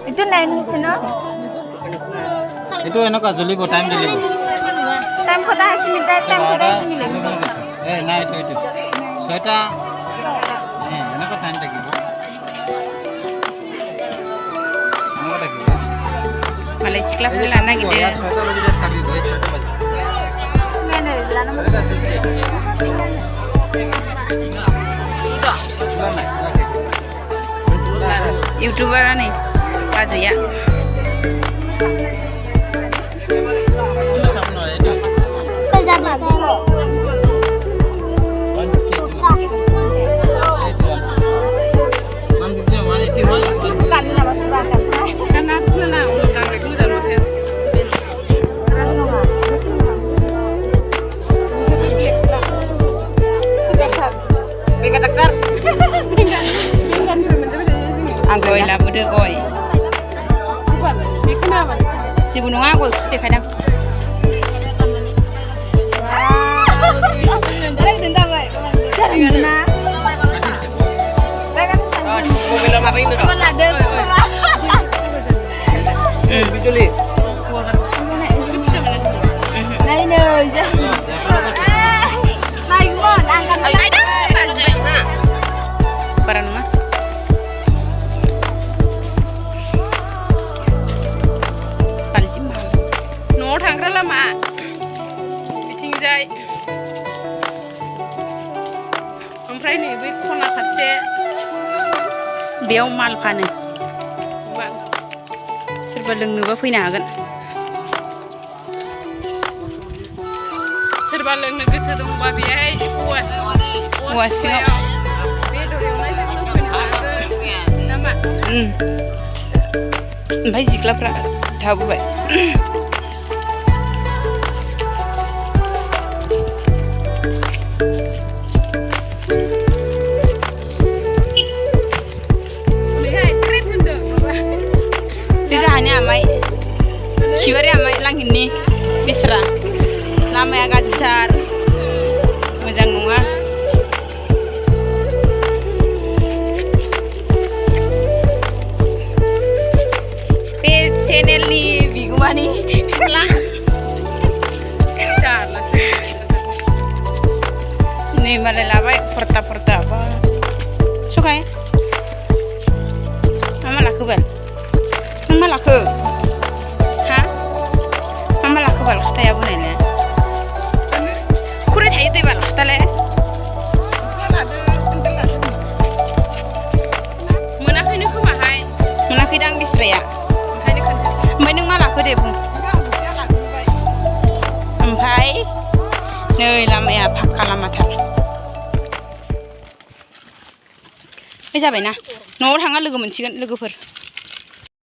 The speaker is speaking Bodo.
Itu lain di sana. Itu enak aja libo time dulu. Time kota hasil minta time kota hasil minta. Nah itu. Soalnya enak time lagi bu. Enak lagi. Malaysia club lana gitu. Soalnya lebih dari kami boleh soalnya baca. Mana lana? YouTuber nih, aja ya. Anggoy lah, bude goy. Di gunung aku, di kadang. ओमफ्राय नै बै खना फारसे बेयाव माल फानो सोरबा लोंनोबा फैनो हागोन सोरबा लोंनो गोसो दंबा बेहाय औवा सिङाव बेदर एवनायजों फैनो हागोन नामा ओमफ्राय जिग्लाफ्रा थाबोबाय Siwari amai langin ni bisra lama ya gajar mojang nungah pe channel ni bigumani bisla ni malalabai porta apa sukai mama laku bal mama laku bal khataya bunene kure thai te bal khatale monakhayno khoma hai monakhai dang bisraya okhayno khanta mai nung ma lakho de bung ओमफ्राय नै लामाया फाक्का लामाथार बे जाबायना न'आव थाङा लोगो मोनसिगोन लोगोफोर